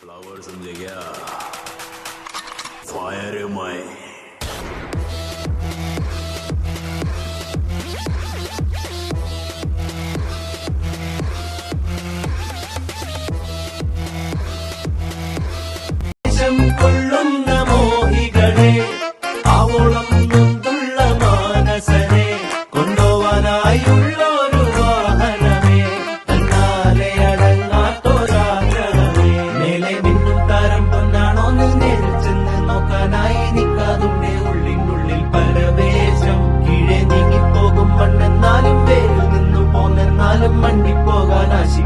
Flower समझे क्या? Fire माई കൊള്ളുന്ന മോഹികളെ ആവോളം നൊന്തുള്ള മാനസനെ കൊണ്ടുപോവാനായുള്ളൊരു വാഹനമേ തന്നാലെ അടങ്ങാത്തൊരാഗ്രഹമേ മേലെ മിന്നും താരം പൊന്നാണോന്ന് നേരിൽ ചെന്ന് നോക്കാനായി നിൽക്കാതുണ്ടേ ഉള്ളിനുള്ളിൽ പരവേശം കീഴെ നീങ്ങിപ്പോകും മണ്ണെന്നാലും വേരിൽ നിന്നു പോന്നെന്നാലും മണ്ടിപ്പോകാൻ ആശി